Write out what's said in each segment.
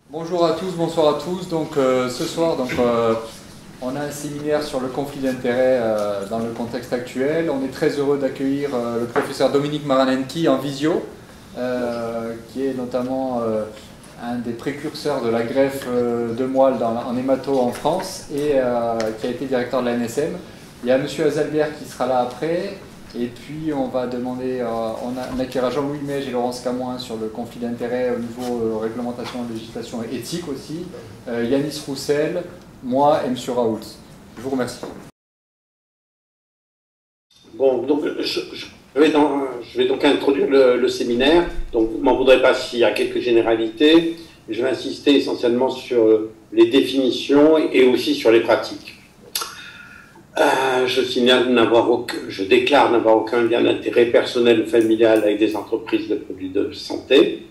Bonjour à tous, bonsoir à tous. Ce soir, on a un séminaire sur le conflit d'intérêts dans le contexte actuel. On est très heureux d'accueillir le professeur Dominique Maranenki en visio, qui est notamment un des précurseurs de la greffe de moelle en hémato en France et qui a été directeur de la NSM. Il y a M. Azalbert qui sera là après. Et puis on va demander, on accueillera Jean-Louis Mège et Laurence Camoin sur le conflit d'intérêts au niveau réglementation, législation et éthique aussi, Yanis Roussel, moi et M. Raoult. Je vous remercie. Bon, donc je vais donc introduire le séminaire. Donc vous m'en voudrez pas s'il y a quelques généralités. Je vais insister essentiellement sur les définitions et aussi sur les pratiques. Je déclare n'avoir aucun lien d'intérêt personnel ou familial avec des entreprises de produits de santé.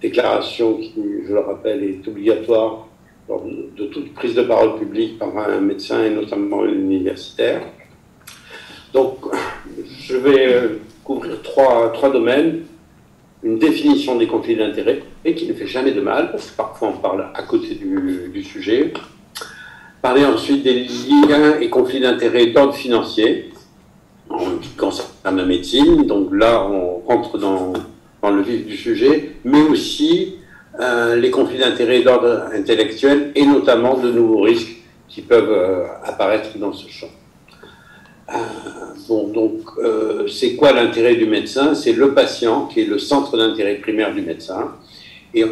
Déclaration qui, je le rappelle, est obligatoire lors de toute prise de parole publique par un médecin et notamment un universitaire. Donc, je vais couvrir trois domaines. Une définition des conflits d'intérêts, et qui ne fait jamais de mal, parce que parfois on parle à côté du sujet. Parler ensuite des liens et conflits d'intérêts d'ordre financier, en ce qui concerne la médecine. Donc là, on rentre dans le vif du sujet, mais aussi les conflits d'intérêts d'ordre intellectuel et notamment de nouveaux risques qui peuvent apparaître dans ce champ. C'est quoi l'intérêt du médecin? C'est le patient qui est le centre d'intérêt primaire du médecin. Et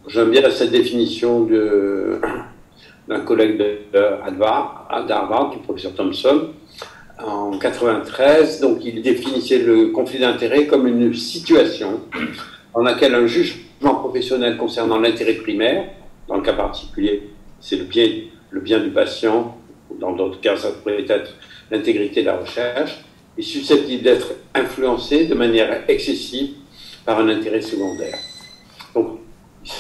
j'aime bien cette définition d'un collègue d'Harvard, du professeur Thompson, en 1993. Donc, il définissait le conflit d'intérêt comme une situation dans laquelle un jugement professionnel concernant l'intérêt primaire, dans le cas particulier, c'est le bien du patient, ou dans d'autres cas, ça pourrait être l'intégrité de la recherche, est susceptible d'être influencé de manière excessive par un intérêt secondaire. Donc,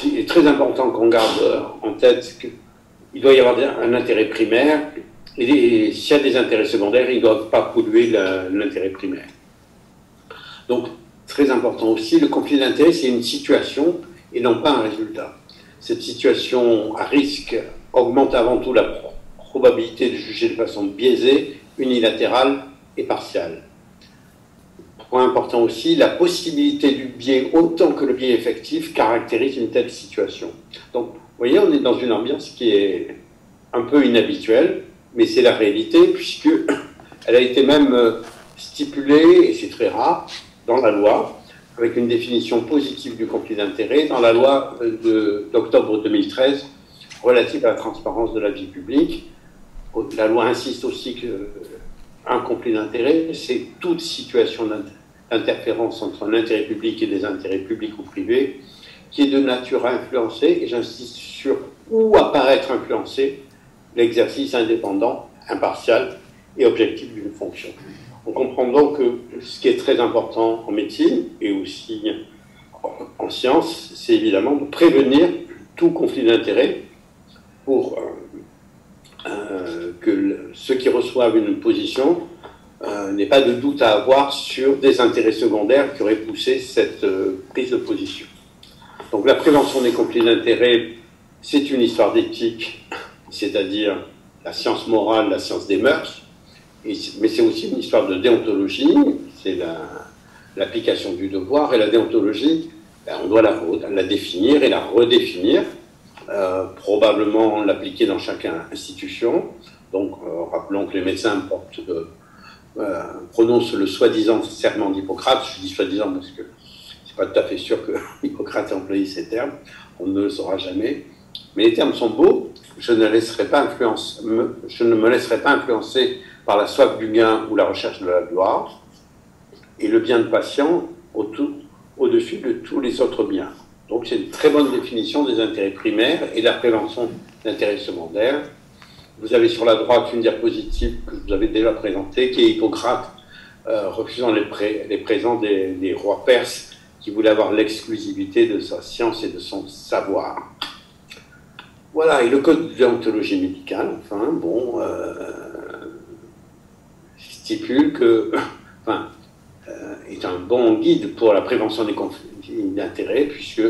il est très important qu'on garde en tête qu'il doit y avoir un intérêt primaire, et s'il y a des intérêts secondaires, ils ne doivent pas polluer l'intérêt primaire. Donc, très important aussi, le conflit d'intérêt, c'est une situation et non pas un résultat. Cette situation à risque augmente avant tout la probabilité de juger de façon biaisée, unilatérale et partiale. Point important aussi, la possibilité du biais autant que le biais effectif caractérise une telle situation. Donc, vous voyez, on est dans une ambiance qui est un peu inhabituelle, mais c'est la réalité, puisqu'elle a été même stipulée, et c'est très rare, dans la loi, avec une définition positive du conflit d'intérêt, dans la loi d'octobre 2013, relative à la transparence de la vie publique. La loi insiste aussi qu'un conflit d'intérêt, c'est toute situation d'interférence entre un intérêt public et des intérêts publics ou privés, qui est de nature à influencer, et j'insiste sur où apparaître influencer l'exercice indépendant, impartial et objectif d'une fonction. On comprend donc que ce qui est très important en médecine et aussi en sciences, c'est évidemment de prévenir tout conflit d'intérêt pour que ceux qui reçoivent une position n'aient pas de doute à avoir sur des intérêts secondaires qui auraient poussé cette prise de position. Donc la prévention des conflits d'intérêts, c'est une histoire d'éthique, c'est-à-dire la science morale, la science des mœurs, mais c'est aussi une histoire de déontologie, c'est l'application du devoir, et la déontologie, on doit la définir et la redéfinir, probablement l'appliquer dans chaque institution. Donc rappelons que les médecins prononcent le soi-disant serment d'Hippocrate. Je dis soi-disant parce que c'est pas tout à fait sûr que Hippocrate ait employé ces termes, on ne le saura jamais. Mais les termes sont beaux, je ne me laisserai pas influencer par la soif du gain ou la recherche de la gloire, et le bien de patient au-dessus de tous les autres biens. Donc c'est une très bonne définition des intérêts primaires et de la prévention d'intérêts secondaires. Vous avez sur la droite une diapositive que je vous avais déjà présentée, qui est Hippocrate refusant les présents des rois perses qui voulaient avoir l'exclusivité de sa science et de son savoir. Voilà, et le code de déontologie médicale, enfin, stipule que, est un bon guide pour la prévention des conflits d'intérêts, puisque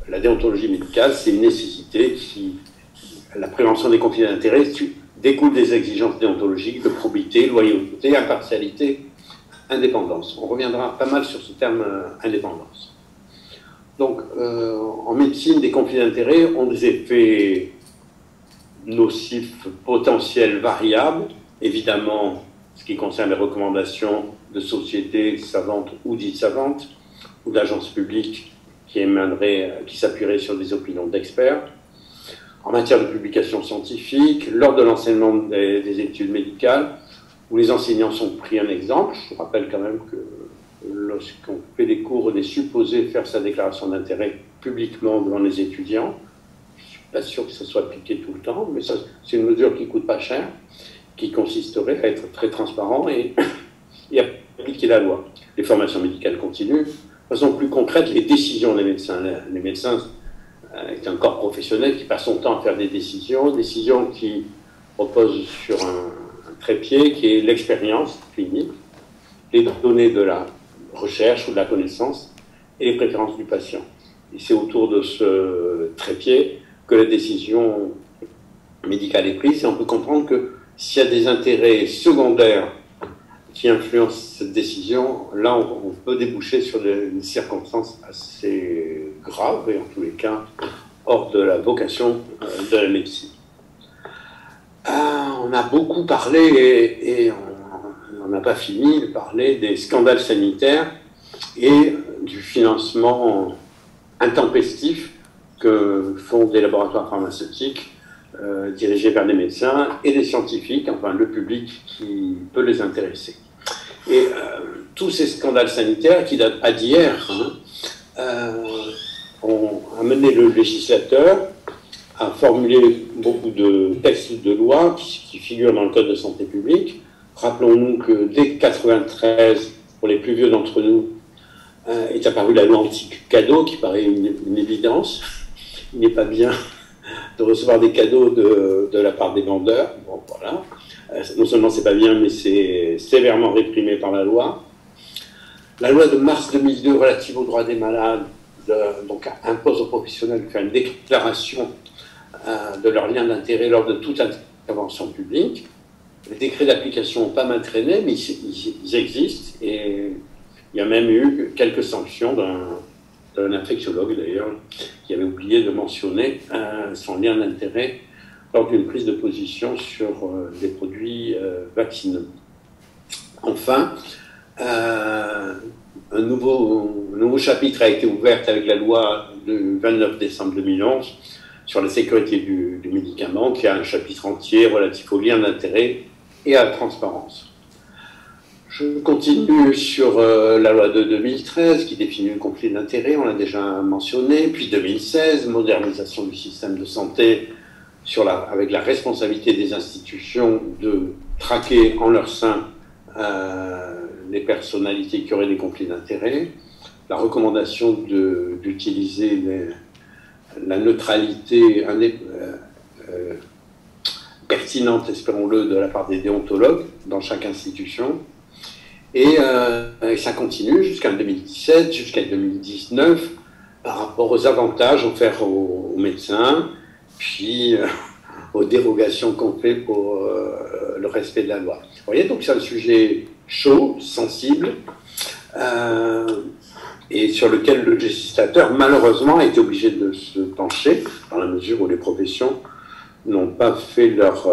la déontologie médicale, c'est une nécessité la prévention des conflits d'intérêts découle des exigences déontologiques de probité, loyauté, impartialité, indépendance. On reviendra pas mal sur ce terme indépendance. Donc, en médecine, des conflits d'intérêts ont des effets nocifs potentiels variables. Évidemment, ce qui concerne les recommandations de sociétés savantes ou dites savantes, ou d'agences publiques qui s'appuieraient sur des opinions d'experts. En matière de publication scientifique, lors de l'enseignement des études médicales, où les enseignants sont pris un exemple. Je vous rappelle quand même que lorsqu'on fait des cours, on est supposé faire sa déclaration d'intérêt publiquement devant les étudiants. Je ne suis pas sûr que ça soit appliqué tout le temps, mais c'est une mesure qui ne coûte pas cher, qui consisterait à être très transparent et appliquer la loi. Les formations médicales continuent. De façon plus concrète, les décisions des médecins. Les médecins est un corps professionnel qui passe son temps à faire des décisions qui reposent sur un trépied qui est l'expérience clinique, les données de la recherche ou de la connaissance et les préférences du patient. Et c'est autour de ce trépied que la décision médicale est prise, et on peut comprendre que s'il y a des intérêts secondaires qui influencent cette décision, là on peut déboucher sur des circonstances assez graves, et en tous les cas hors de la vocation de la médecine. On a beaucoup parlé, et on n'a pas fini de parler des scandales sanitaires et du financement intempestif que font des laboratoires pharmaceutiques dirigés vers des médecins et des scientifiques, enfin le public qui peut les intéresser. Et tous ces scandales sanitaires qui datent pas d'hier ont amené le législateur à formuler beaucoup de textes de loi qui figurent dans le Code de santé publique. Rappelons-nous que dès 1993, pour les plus vieux d'entre nous, est apparue la loi anti-cadeau, qui paraît une évidence. Il n'est pas bien de recevoir des cadeaux de la part des vendeurs. Bon, voilà. Non seulement c'est pas bien, mais c'est sévèrement réprimé par la loi. La loi de mars 2002 relative aux droits des malades donc impose aux professionnels de faire une déclaration de leur lien d'intérêt lors de toute intervention publique. Les décrets d'application n'ont pas mal traîné, mais ils existent, et il y a même eu quelques sanctions d'un infectiologue d'ailleurs qui avait oublié de mentionner son lien d'intérêt lors d'une prise de position sur des produits vaccineux. Enfin, un nouveau chapitre a été ouvert avec la loi du 29 décembre 2011 sur la sécurité du médicament, qui a un chapitre entier relatif au lien d'intérêt et à la transparence. Je continue sur la loi de 2013 qui définit le conflit d'intérêts, on l'a déjà mentionné, puis 2016, modernisation du système de santé avec la responsabilité des institutions de traquer en leur sein les personnalités qui auraient des conflits d'intérêts, la recommandation d'utiliser la neutralité pertinente, espérons-le, de la part des déontologues dans chaque institution. Et ça continue jusqu'en 2017, jusqu'à 2019, par rapport aux avantages offerts aux médecins, puis aux dérogations qu'on fait pour le respect de la loi. Vous voyez, donc c'est un sujet chaud, sensible, et sur lequel le législateur, malheureusement, a été obligé de se pencher, dans la mesure où les professions n'ont pas fait leur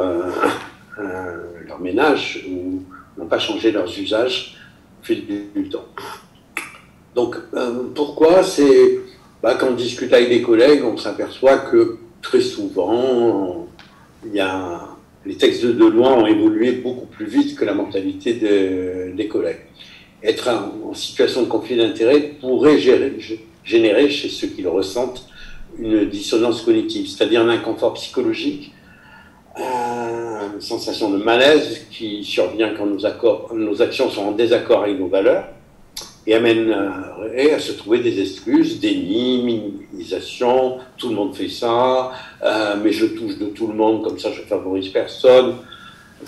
ménage, ou n'ont pas changé leurs usages au fil du temps. Donc, pourquoi c'est... quand on discute avec des collègues, on s'aperçoit que très souvent, les textes de loi ont évolué beaucoup plus vite que la mentalité des collègues. Être en situation de conflit d'intérêt pourrait générer chez ceux qui le ressentent une dissonance cognitive, c'est-à-dire un inconfort psychologique, une sensation de malaise qui survient quand nos actions sont en désaccord avec nos valeurs et amènerait à se trouver des excuses, déni, minimisation, tout le monde fait ça, mais je touche de tout le monde, comme ça je ne favorise personne,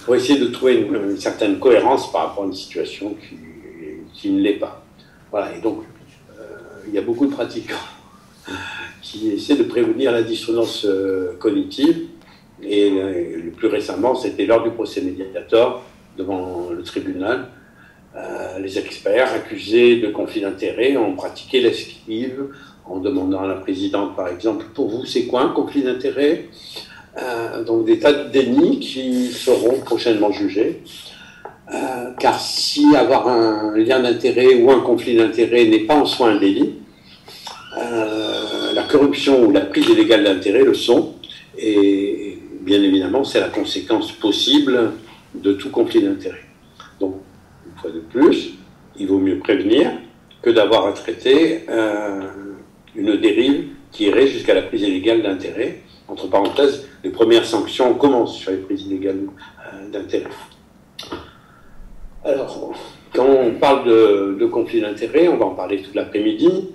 pour essayer de trouver une certaine cohérence par rapport à une situation qui ne l'est pas. Voilà, et donc il y a beaucoup de pratiquants qui essaie de prévenir la dissonance cognitive. Et le plus récemment, c'était lors du procès Mediator, devant le tribunal. Les experts accusés de conflit d'intérêts ont pratiqué l'esquive en demandant à la présidente, par exemple, pour vous, c'est quoi un conflit d'intérêts? Donc des tas de dénis qui seront prochainement jugés. Car si avoir un lien d'intérêt ou un conflit d'intérêt n'est pas en soi un délit, la corruption ou la prise illégale d'intérêt le sont. Et bien évidemment, c'est la conséquence possible de tout conflit d'intérêt. Donc, une fois de plus, il vaut mieux prévenir que d'avoir à traiter une dérive qui irait jusqu'à la prise illégale d'intérêt. Entre parenthèses, les premières sanctions commencent sur les prises illégales d'intérêt. Alors, quand on parle de conflits d'intérêts, on va en parler toute l'après-midi,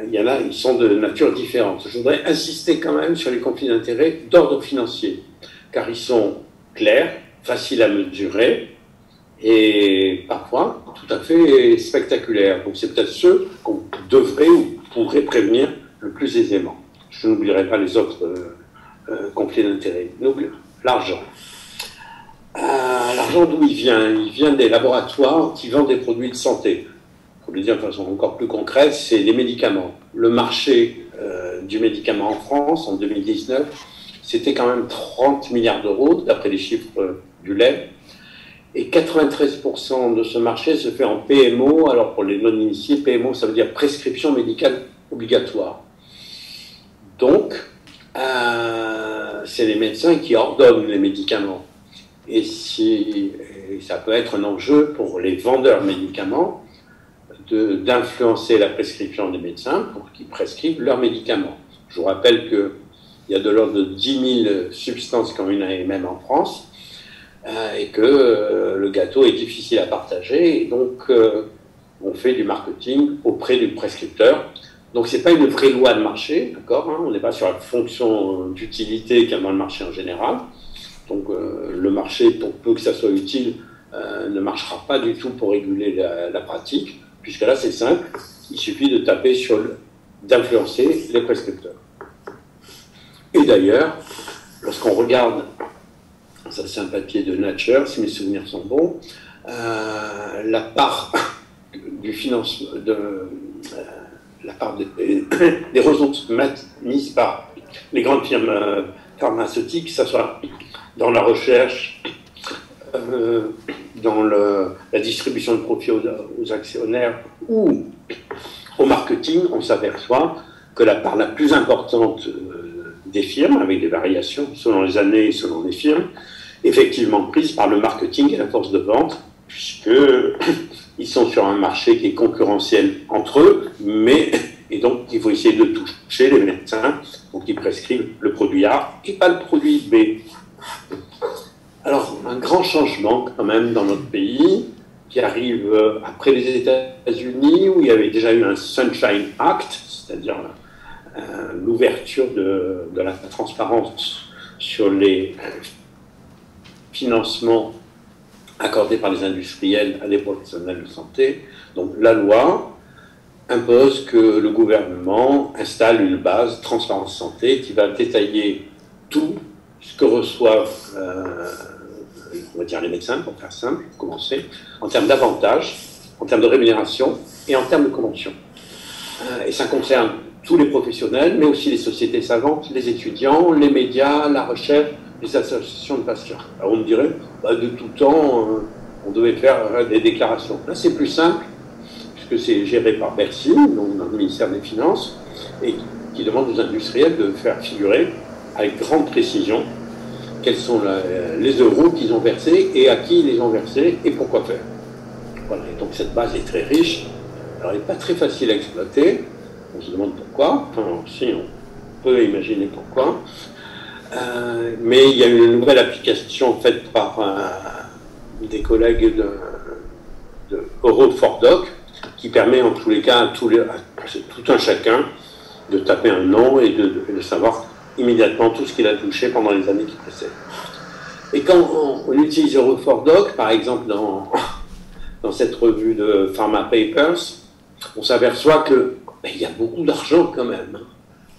il y en a, ils sont de nature différente. Je voudrais insister quand même sur les conflits d'intérêts d'ordre financier, car ils sont clairs, faciles à mesurer, et parfois tout à fait spectaculaires. Donc c'est peut-être ceux qu'on devrait ou pourrait prévenir le plus aisément. Je n'oublierai pas les autres conflits d'intérêts. L'argent. L'argent, d'où il vient? Il vient des laboratoires qui vendent des produits de santé. Pour le dire de façon encore plus concrète, c'est les médicaments. Le marché du médicament en France, en 2019, c'était quand même 30 milliards d'euros, d'après les chiffres du lait. Et 93% de ce marché se fait en PMO. Alors pour les non-initiés, PMO, ça veut dire prescription médicale obligatoire. Donc, c'est les médecins qui ordonnent les médicaments. Et ça peut être un enjeu pour les vendeurs de médicaments d'influencer la prescription des médecins pour qu'ils prescrivent leurs médicaments. Je vous rappelle qu'il y a de l'ordre de 10 000 substances qui ont une AMM en France et que le gâteau est difficile à partager. Et donc, on fait du marketing auprès du prescripteur. Donc, ce n'est pas une vraie loi de marché, d'accord, hein, on n'est pas sur la fonction d'utilité qu'il y a dans le marché en général. Donc, le marché, pour peu que ça soit utile, ne marchera pas du tout pour réguler la pratique. Puisque là, c'est simple, il suffit de taper sur d'influencer les prescripteurs. Et d'ailleurs, lorsqu'on regarde, ça c'est un papier de Nature, si mes souvenirs sont bons, la part du financement, la part des ressources mises par les grandes firmes pharmaceutiques, que ce soit dans la recherche, dans la distribution de profits aux actionnaires ou au marketing, on s'aperçoit que la part la plus importante des firmes, avec des variations selon les années et selon les firmes, effectivement prise par le marketing et la force de vente, puisqu'ils sont sur un marché qui est concurrentiel entre eux, et donc il faut essayer de toucher les médecins, donc ils prescrivent le produit A et pas le produit B. Alors, un grand changement quand même dans notre pays, qui arrive après les États-Unis, où il y avait déjà eu un Sunshine Act, c'est-à-dire l'ouverture de la transparence sur les financements accordés par les industriels à des professionnels de santé. Donc la loi impose que le gouvernement installe une base transparence santé qui va détailler tout ce que reçoivent on va dire les médecins, pour faire simple, pour commencer, en termes d'avantages, en termes de rémunération et en termes de convention. Et ça concerne tous les professionnels, mais aussi les sociétés savantes, les étudiants, les médias, la recherche, les associations de patients. Alors on me dirait, de tout temps, on devait faire des déclarations. Là c'est plus simple, puisque c'est géré par Bercy, donc dans le ministère des Finances, et qui demande aux industriels de faire figurer avec grande précision quels sont les euros qu'ils ont versés et à qui ils les ont versés et pourquoi faire. Voilà, et donc cette base est très riche. Alors elle n'est pas très facile à exploiter. On se demande pourquoi. Enfin, si, on peut imaginer pourquoi. Mais il y a une nouvelle application faite par des collègues de Eurofordoc qui permet en tous les cas à tout un chacun de taper un nom et de savoir immédiatement tout ce qu'il a touché pendant les années qui précèdent. Et quand on utilise Eurofordoc, par exemple dans cette revue de Pharma Papers, on s'aperçoit que il y a beaucoup d'argent quand même.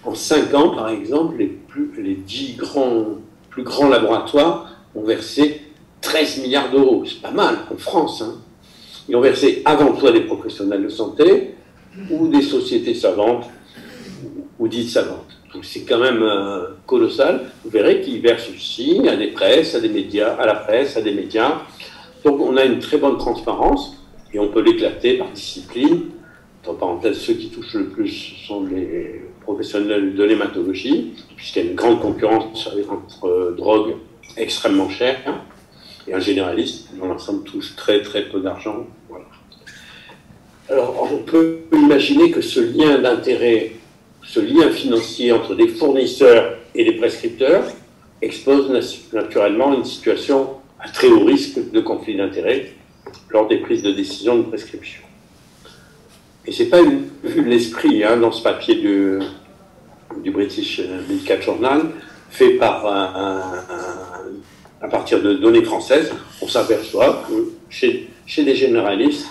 En 5 ans, par exemple, les 10 plus grands laboratoires ont versé 13 milliards d'euros. C'est pas mal en France. Hein. Ils ont versé avant tout à des professionnels de santé ou des sociétés savantes ou dites savantes. Donc c'est quand même colossal. Vous verrez qu'ils versent aussi à des presses, à des médias, à la presse, à des médias. Donc on a une très bonne transparence et on peut l'éclater par discipline. Entre parenthèses, ceux qui touchent le plus sont les professionnels de l'hématologie, puisqu'il y a une grande concurrence sur les drogues extrêmement chères, hein, et un généraliste, dans l'ensemble, touche très très peu d'argent. Voilà. Alors, on peut imaginer que ce lien d'intérêt, ce lien financier entre des fournisseurs et des prescripteurs expose naturellement une situation à très haut risque de conflit d'intérêt lors des prises de décision de prescription. Et ce n'est pas une vue de l'esprit hein, dans ce papier du British Medical Journal, fait par à partir de données françaises. On s'aperçoit que chez les généralistes,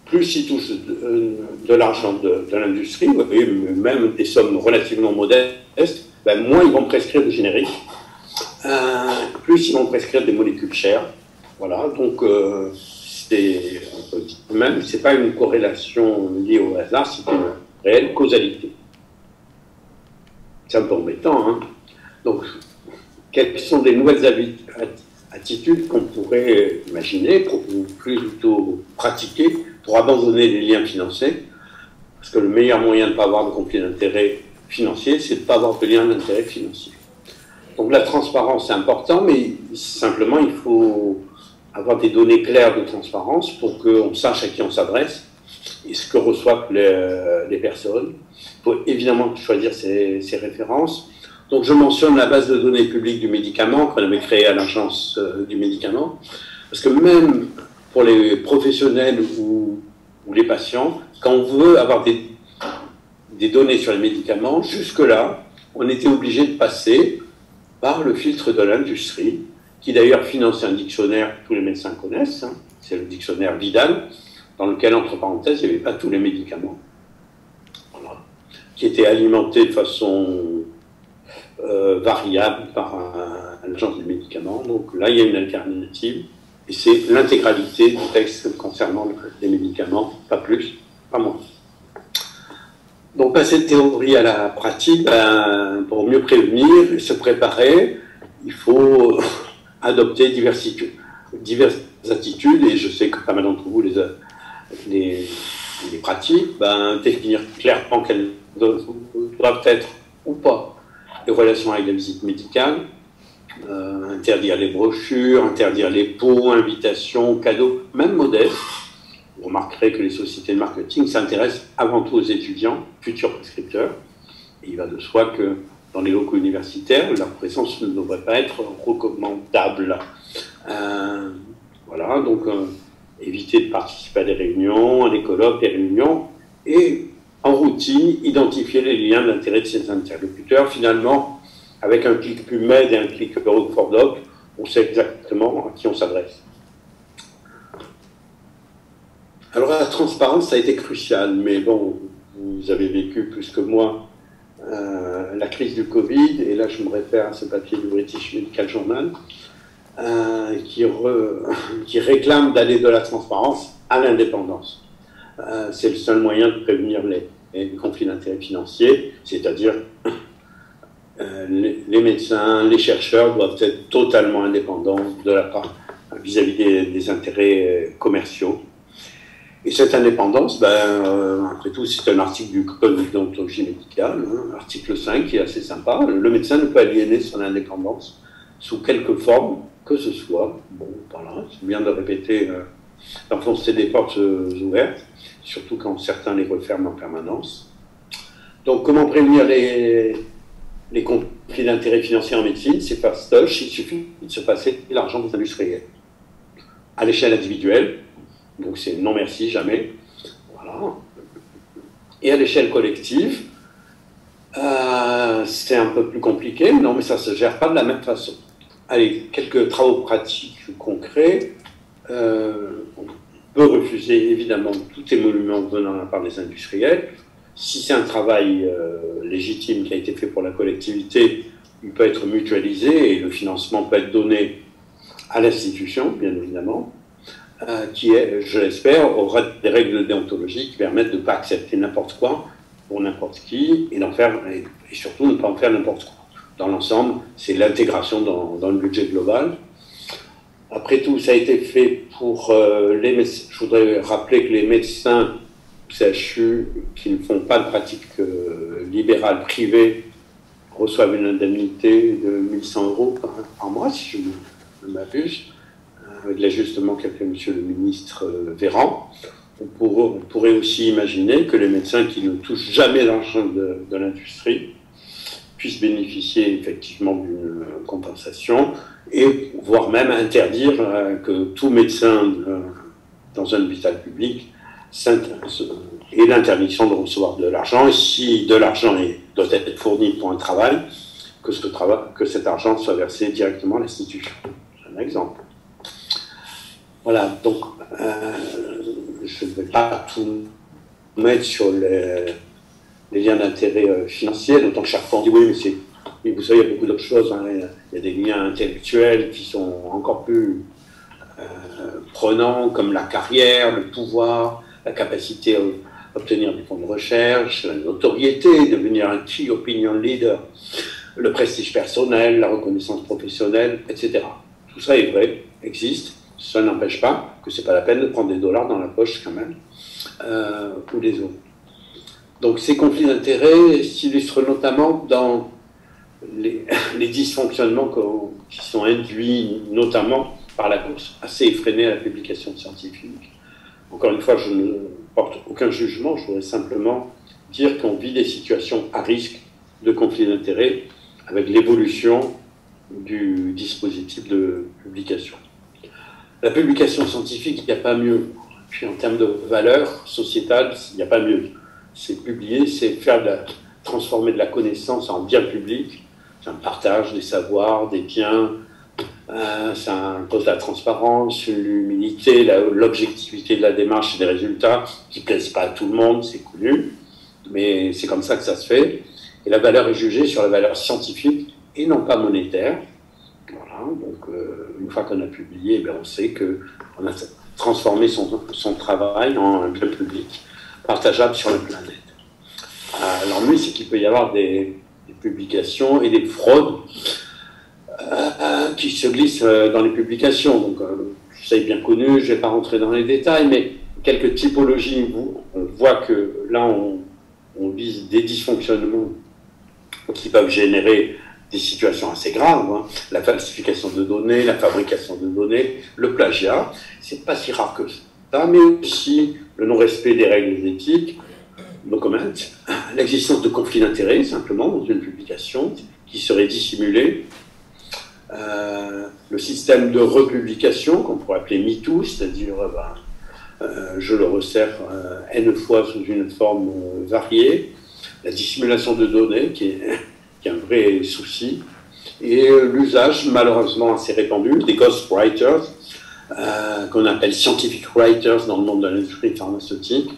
plus ils touchent de l'argent de l'industrie, même des sommes relativement modestes, ben moins ils vont prescrire des génériques, plus ils vont prescrire des molécules chères. Voilà, donc même c'est pas une corrélation liée au hasard, c'est une réelle causalité. C'est un peu embêtant. Hein. Donc, quelles sont des nouvelles attitudes qu'on pourrait imaginer, ou plutôt pratiquer, pour abandonner les liens financiers? Parce que le meilleur moyen de ne pas avoir de conflit d'intérêt financier, c'est de ne pas avoir de lien d'intérêt financier. Donc la transparence, c'est important, mais simplement, il faut avoir des données claires de transparence pour qu'on sache à qui on s'adresse et ce que reçoivent les personnes. Il faut évidemment choisir ses références. Donc je mentionne la base de données publique du médicament qu'on avait créée à l'agence du médicament, parce que même pour les professionnels ou les patients, quand on veut avoir des données sur les médicaments, jusque-là, on était obligé de passer par le filtre de l'industrie, qui d'ailleurs finance un dictionnaire que tous les médecins connaissent, hein, c'est le dictionnaire Vidal, dans lequel, entre parenthèses, il n'y avait pas tous les médicaments, voilà, qui était alimenté de façon variable par l'agence des médicaments. Donc là, il y a une alternative, et c'est l'intégralité du texte concernant les médicaments, pas plus, pas moins. Donc passer de théorie à la pratique, pour mieux prévenir et se préparer, il faut adopter diverses attitudes, et je sais que pas mal d'entre vous les pratiquent, définir clairement quelles doivent être ou pas les relations avec la visite médicale, interdire les brochures, interdire les pots, invitations, cadeaux, même modestes. Vous remarquerez que les sociétés de marketing s'intéressent avant tout aux étudiants, futurs prescripteurs, et il va de soi que dans les locaux universitaires, leur présence ne devrait pas être recommandable. Voilà, donc éviter de participer à des réunions, à des colloques, des réunions, et en routine, identifier les liens d'intérêt de ces interlocuteurs. Finalement, avec un clic PubMed et un clic Eurofordoc, on sait exactement à qui on s'adresse. Alors la transparence, ça a été crucial, mais bon, vous avez vécu plus que moi la crise du Covid, et là je me réfère à ce papier du British Medical Journal, qui réclame d'aller de la transparence à l'indépendance. C'est le seul moyen de prévenir les conflits d'intérêts financiers, c'est-à-dire les médecins, les chercheurs doivent être totalement indépendants de la part vis-à-vis des intérêts commerciaux. Et cette indépendance, après tout, c'est un article du Code de déontologie médicale, hein, article 5, qui est assez sympa. Le médecin ne peut aliéner son indépendance sous quelque forme que ce soit. Bon, voilà, c'est bien de répéter, d'enfoncer des portes ouvertes, surtout quand certains les referment en permanence. Donc, comment prévenir les conflits d'intérêts financiers en médecine? C'est fastoche, il suffit de se passer de l'argent des industriels. À l'échelle individuelle, donc c'est non merci, jamais. Voilà. Et à l'échelle collective, c'est un peu plus compliqué, non, mais ça ne se gère pas de la même façon. Allez, quelques travaux pratiques concrets. On peut refuser évidemment tout émolument venant de la part des industriels. Si c'est un travail légitime qui a été fait pour la collectivité, il peut être mutualisé et le financement peut être donné à l'institution, bien évidemment, qui, je l'espère, aura des règles de déontologie qui permettent de ne pas accepter n'importe quoi pour n'importe qui et d'en faire, et surtout ne pas en faire n'importe quoi. Dans l'ensemble, c'est l'intégration dans le budget global. Après tout, ça a été fait pour les médecins. Je voudrais rappeler que les médecins CHU qui ne font pas de pratique libérale privée reçoivent une indemnité de 1 100 € par mois, si je ne m'abuse, avec l'ajustement qu'a fait Monsieur le ministre Véran. On pourrait aussi imaginer que les médecins qui ne touchent jamais l'argent de l'industrie puissent bénéficier effectivement d'une compensation, et voire même interdire que tout médecin dans un hôpital public ait l'interdiction de recevoir de l'argent, et si de l'argent doit être fourni pour un travail, que cet argent soit versé directement à l'institution. C'est un exemple. Voilà, donc je ne vais pas tout mettre sur les liens d'intérêt financiers, d'autant que chaque fois on dit oui, mais vous savez, il y a beaucoup d'autres choses, hein, il y a des liens intellectuels qui sont encore plus prenants, comme la carrière, le pouvoir, la capacité à obtenir des fonds de recherche, la notoriété, devenir un key opinion leader, le prestige personnel, la reconnaissance professionnelle, etc. Tout ça est vrai, existe. Ça n'empêche pas que c'est pas la peine de prendre des dollars dans la poche quand même, ou des autres. Donc ces conflits d'intérêts s'illustrent notamment dans les dysfonctionnements qui sont induits notamment par la course assez effrénée à la publication scientifique. Encore une fois, je ne porte aucun jugement, je voudrais simplement dire qu'on vit des situations à risque de conflits d'intérêts avec l'évolution du dispositif de publication. La publication scientifique, il n'y a pas mieux. Puis en termes de valeur sociétale, il n'y a pas mieux. C'est publier, c'est transformer de la connaissance en bien public. C'est un partage des savoirs, des biens. Ça impose la transparence, l'humilité, l'objectivité de la démarche et des résultats qui ne plaisent pas à tout le monde, c'est connu. Mais c'est comme ça que ça se fait. Et la valeur est jugée sur la valeur scientifique et non pas monétaire. Voilà, donc une fois qu'on a publié, eh bien, on sait qu'on a transformé son travail en un bien public, partageable sur la planète. L'ennui, c'est qu'il peut y avoir des publications et des fraudes qui se glissent dans les publications. Donc, c'est bien connu, je ne vais pas rentrer dans les détails, mais quelques typologies, on voit que là, on vise des dysfonctionnements qui peuvent générer des situations assez graves, hein. La falsification de données, la fabrication de données, le plagiat, c'est pas si rare que ça, mais aussi le non-respect des règles éthiques, no comment, l'existence de conflits d'intérêts, simplement, dans une publication qui serait dissimulée, le système de republication, qu'on pourrait appeler MeToo, c'est-à-dire, je le resserre N fois sous une forme variée, la dissimulation de données, qui est un vrai souci, et l'usage malheureusement assez répandu des ghostwriters, qu'on appelle scientific writers dans le monde de l'industrie pharmaceutique,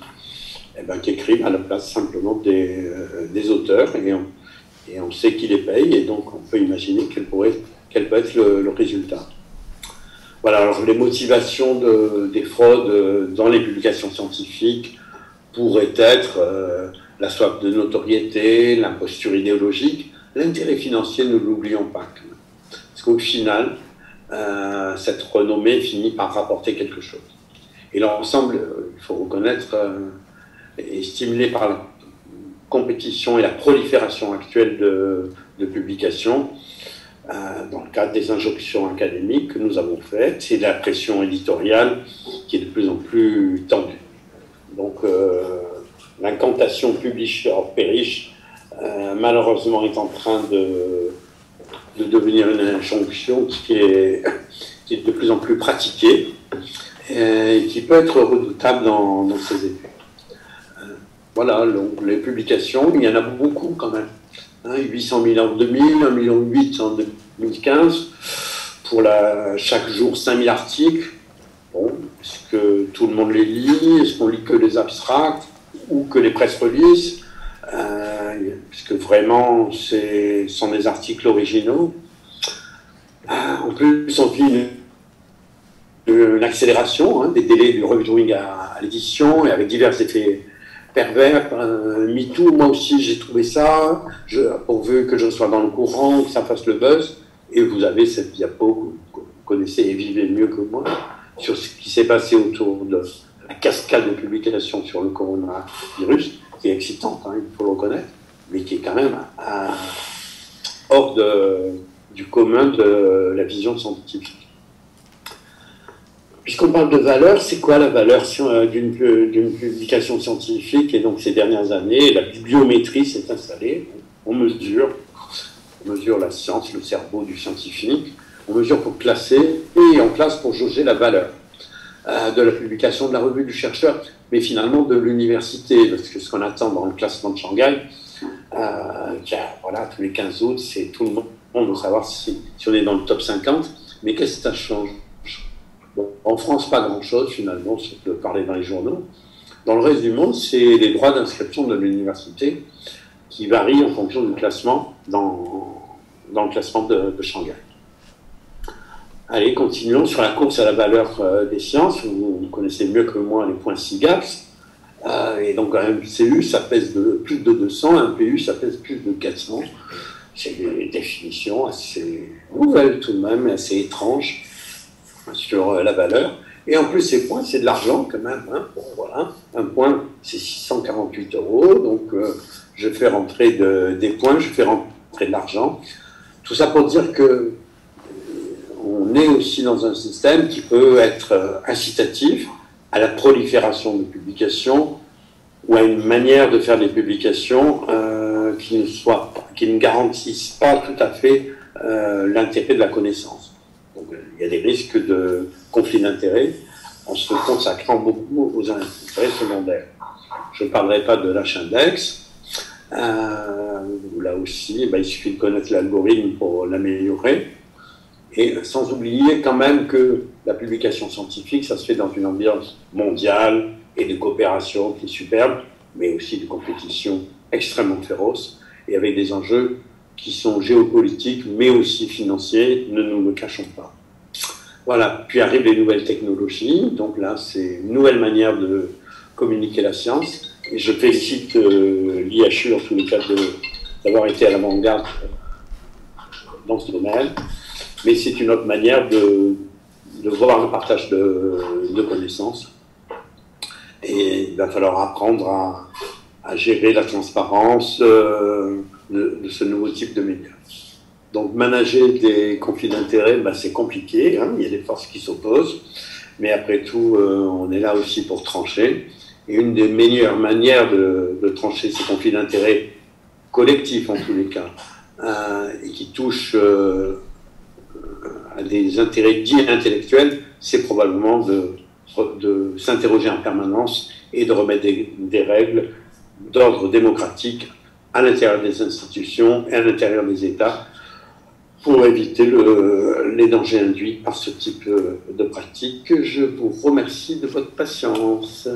qui écrivent à la place simplement des auteurs, et on sait qui les paye, et donc on peut imaginer quel peut être le résultat. Voilà, alors les motivations des fraudes dans les publications scientifiques pourraient être la soif de notoriété, l'imposture idéologique, l'intérêt financier, ne l'oublions pas. Parce qu'au final, cette renommée finit par rapporter quelque chose. Et l'ensemble, il faut reconnaître, est stimulé par la compétition et la prolifération actuelle de publications, dans le cadre des injonctions académiques que nous avons faites, et de la pression éditoriale qui est de plus en plus tendue. Donc, l'incantation publish or perish, malheureusement, est en train de devenir une injonction qui est de plus en plus pratiquée et qui peut être redoutable dans ses effets. Voilà, donc, les publications, il y en a beaucoup quand même. 800 000 en 2000, 1,8 million en 2015. Pour chaque jour, 5000 articles. Bon, est-ce que tout le monde les lit? Est-ce qu'on lit que les abstracts ou que les press releases? puisque vraiment, ce sont des articles originaux. En plus, on vit une accélération des délais du reviewing à l'édition, et avec divers effets pervers. MeToo, moi aussi, j'ai trouvé ça, pourvu que je sois dans le courant, que ça fasse le buzz. Et vous avez cette diapo que vous connaissez et vivez mieux que moi, sur ce qui s'est passé autour de la cascade de publications sur le coronavirus, qui est excitante, il faut le reconnaître, mais qui est quand même hors du commun de la vision scientifique. Puisqu'on parle de valeur, c'est quoi la valeur d'une publication scientifique? Et donc ces dernières années, la bibliométrie s'est installée. On mesure la science, le cerveau du scientifique, on mesure pour classer et on classe pour jauger la valeur de la publication de la revue du chercheur, mais finalement de l'université, parce que ce qu'on attend dans le classement de Shanghai, voilà, tous les 15 août, c'est tout le monde veut savoir si on est dans le top 50, mais qu'est-ce que ça change? Bon, en France, pas grand-chose finalement, sauf de parler dans les journaux. Dans le reste du monde, c'est les droits d'inscription de l'université qui varient en fonction du classement dans le classement de Shanghai. Allez, continuons sur la course à la valeur des sciences. Vous connaissez mieux que moi les points SIGAX. Et donc un MCU, ça pèse plus de 200, un PU, ça pèse plus de 400. C'est des définitions assez nouvelles tout de même, assez étranges sur la valeur. Et en plus, ces points, c'est de l'argent quand même. Bon, voilà. Un point, c'est 648 €. Donc, je fais rentrer des points, je fais rentrer de l'argent. Tout ça pour dire que on est aussi dans un système qui peut être incitatif à la prolifération de publications ou à une manière de faire des publications qui ne garantissent pas tout à fait l'intérêt de la connaissance. Donc, il y a des risques de conflit d'intérêts en se consacrant beaucoup aux intérêts secondaires. Je ne parlerai pas de l'H-index. Là aussi, il suffit de connaître l'algorithme pour l'améliorer. Et sans oublier quand même que la publication scientifique, ça se fait dans une ambiance mondiale et de coopération qui est superbe, mais aussi de compétition extrêmement féroce et avec des enjeux qui sont géopolitiques, mais aussi financiers, ne nous le cachons pas. Voilà, puis arrivent les nouvelles technologies, donc là, c'est une nouvelle manière de communiquer la science, et je félicite l'IHU, en tous les cas, d'avoir été à l'avant-garde dans ce domaine, mais c'est une autre manière de voir le partage de connaissances, et il va falloir apprendre à gérer la transparence de ce nouveau type de médias. Donc, manager des conflits d'intérêts, c'est compliqué, il y a des forces qui s'opposent, mais après tout, on est là aussi pour trancher. Et une des meilleures manières de trancher ces conflits d'intérêts collectifs, en tous les cas, et qui touchent à des intérêts dits intellectuels, c'est probablement de s'interroger en permanence et de remettre des règles d'ordre démocratique à l'intérieur des institutions et à l'intérieur des États pour éviter les dangers induits par ce type de pratique. Je vous remercie de votre patience.